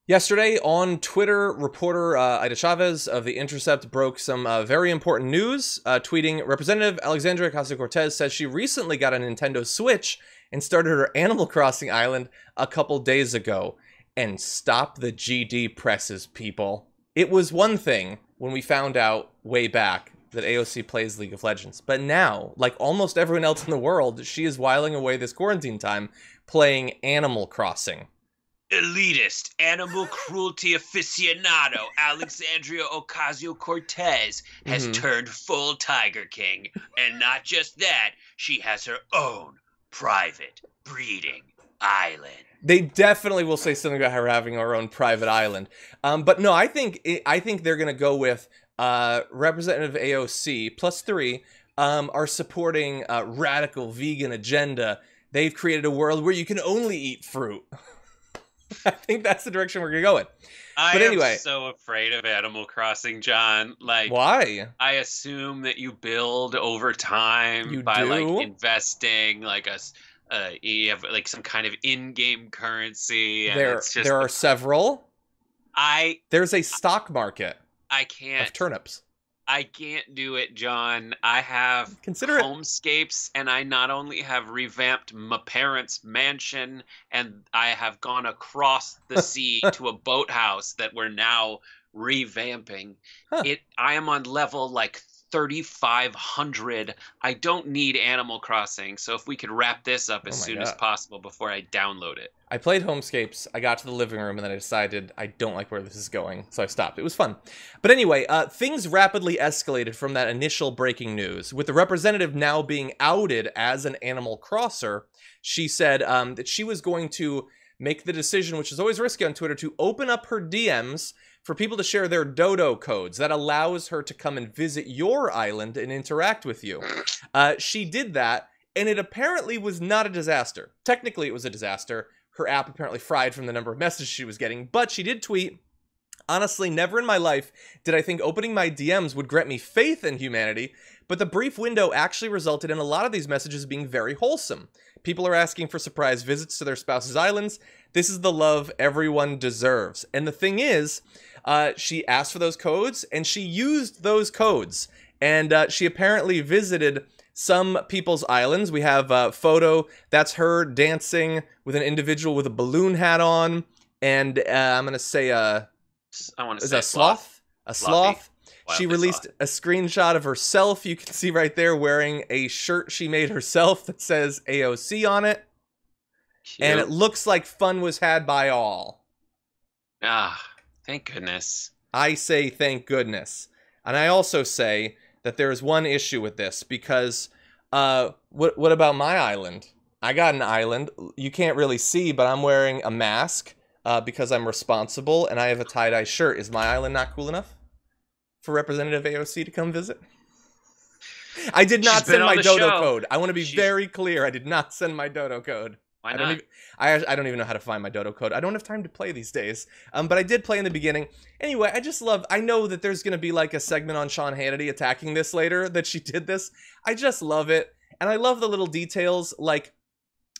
Yesterday on Twitter, reporter Ida Chavez of The Intercept broke some very important news, tweeting, Representative Alexandria Ocasio-Cortez says she recently got a Nintendo Switch and started her Animal Crossing island a couple days ago. And stop the GD presses, people. It was one thing when we found out way back that AOC plays League of Legends. But now, like almost everyone else in the world, she is whiling away this quarantine time playing Animal Crossing. Elitist, animal cruelty aficionado Alexandria Ocasio-Cortez has turned full Tiger King. And not just that, she has her own private breeding island. They definitely will say something about her having her own private island. But no, I think they're going to go with Representative AOC +3 are supporting radical vegan agenda. They've created a world where you can only eat fruit. I think that's the direction we're going to go in. But anyway, I'm so afraid of Animal Crossing, John. Like, why? I assume that you build over time by like investing, like you have like some kind of in-game currency. And there are several. There's a stock market. Of turnips. I can't do it, John. I have homescapes, and I not only have revamped my parents' mansion, and I have gone across the sea to a boathouse that we're now revamping. I am on level like 3,500. I don't need Animal Crossing, so if we could wrap this up as soon as possible before I download it. I played Homescapes, I got to the living room, and then I decided I don't like where this is going, so I stopped. It was fun. But anyway, things rapidly escalated from that initial breaking news. With the representative now being outed as an animal crosser, she said that she was going to make the decision, which is always risky on Twitter, to open up her DMs for people to share their dodo codes. That allows her to come and visit your island and interact with you. She did that, and it apparently was not a disaster. Technically, it was a disaster. Her app apparently fried from the number of messages she was getting, but she did tweet, honestly, never in my life did I think opening my DMs would grant me faith in humanity, but the brief window actually resulted in a lot of these messages being very wholesome. People are asking for surprise visits to their spouse's islands. This is the love everyone deserves. And the thing is, she asked for those codes, and she used those codes. And she apparently visited some people's islands. We have a photo. That's her dancing with an individual with a balloon hat on. And I'm going to say a sloth. A sloth. She released a screenshot of herself. You can see right there wearing a shirt she made herself that says AOC on it. Cute. And it looks like fun was had by all. Ah, thank goodness. I say thank goodness. And I also say that there is one issue with this because what about my island? I got an island. You can't really see, but I'm wearing a mask because I'm responsible and I have a tie-dye shirt. Is my island not cool enough for Representative AOC to come visit? I did not send my dodo code. I want to be very clear. I did not send my dodo code. Why not? I don't even know how to find my dodo code. I don't have time to play these days. But I did play in the beginning. Anyway, I know that there's going to be like a segment on Sean Hannity attacking this later, that she did this. I just love it. And I love the little details. Like,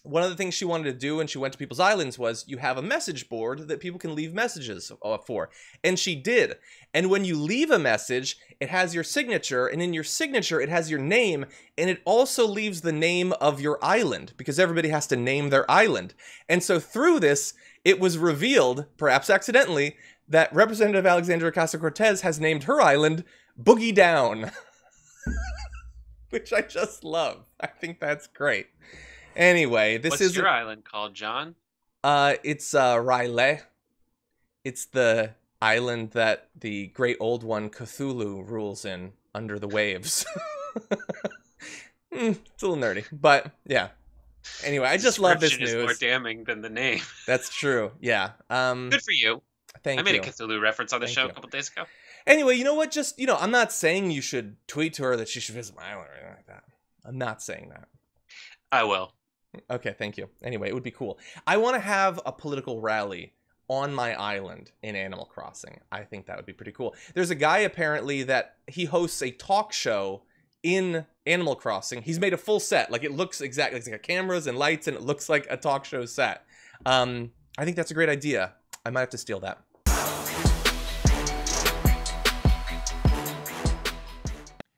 one of the things she wanted to do when she went to people's islands was you have a message board that people can leave messages for. And she did. And when you leave a message, it has your signature. And in your signature, it has your name. And it also leaves the name of your island because everybody has to name their island. And so through this, it was revealed, perhaps accidentally, that Representative Alexandria Ocasio-Cortez has named her island Boogie Down. Which I just love. I think that's great. Anyway, this is... What's your island called, John? It's Riley. It's the island that the great old one Cthulhu rules in under the waves. It's a little nerdy, but yeah. Anyway, I just love this news. Is more damning than the name. That's true. Yeah. Good for you. Thank you. I made a Cthulhu reference on the show a couple days ago. Anyway, you know what? Just, I'm not saying you should tweet to her that she should visit my island or anything like that. I'm not saying that. I will. Okay, thank you. Anyway, it would be cool. I want to have a political rally on my island in Animal Crossing. I think that would be pretty cool. There's a guy apparently that he hosts a talk show in Animal Crossing. He's made a full set. Like, it looks exactly, it's like cameras and lights, and it looks like a talk show set. I think that's a great idea. I might have to steal that.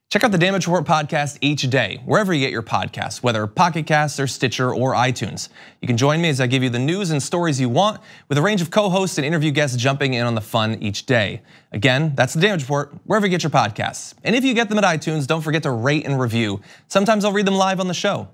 Check out the Damage Report podcast each day, wherever you get your podcasts, whether Pocket Casts or Stitcher or iTunes. You can join me as I give you the news and stories you want, with a range of co-hosts and interview guests jumping in on the fun each day. Again, that's the Damage Report, wherever you get your podcasts. And if you get them at iTunes, don't forget to rate and review. Sometimes I'll read them live on the show.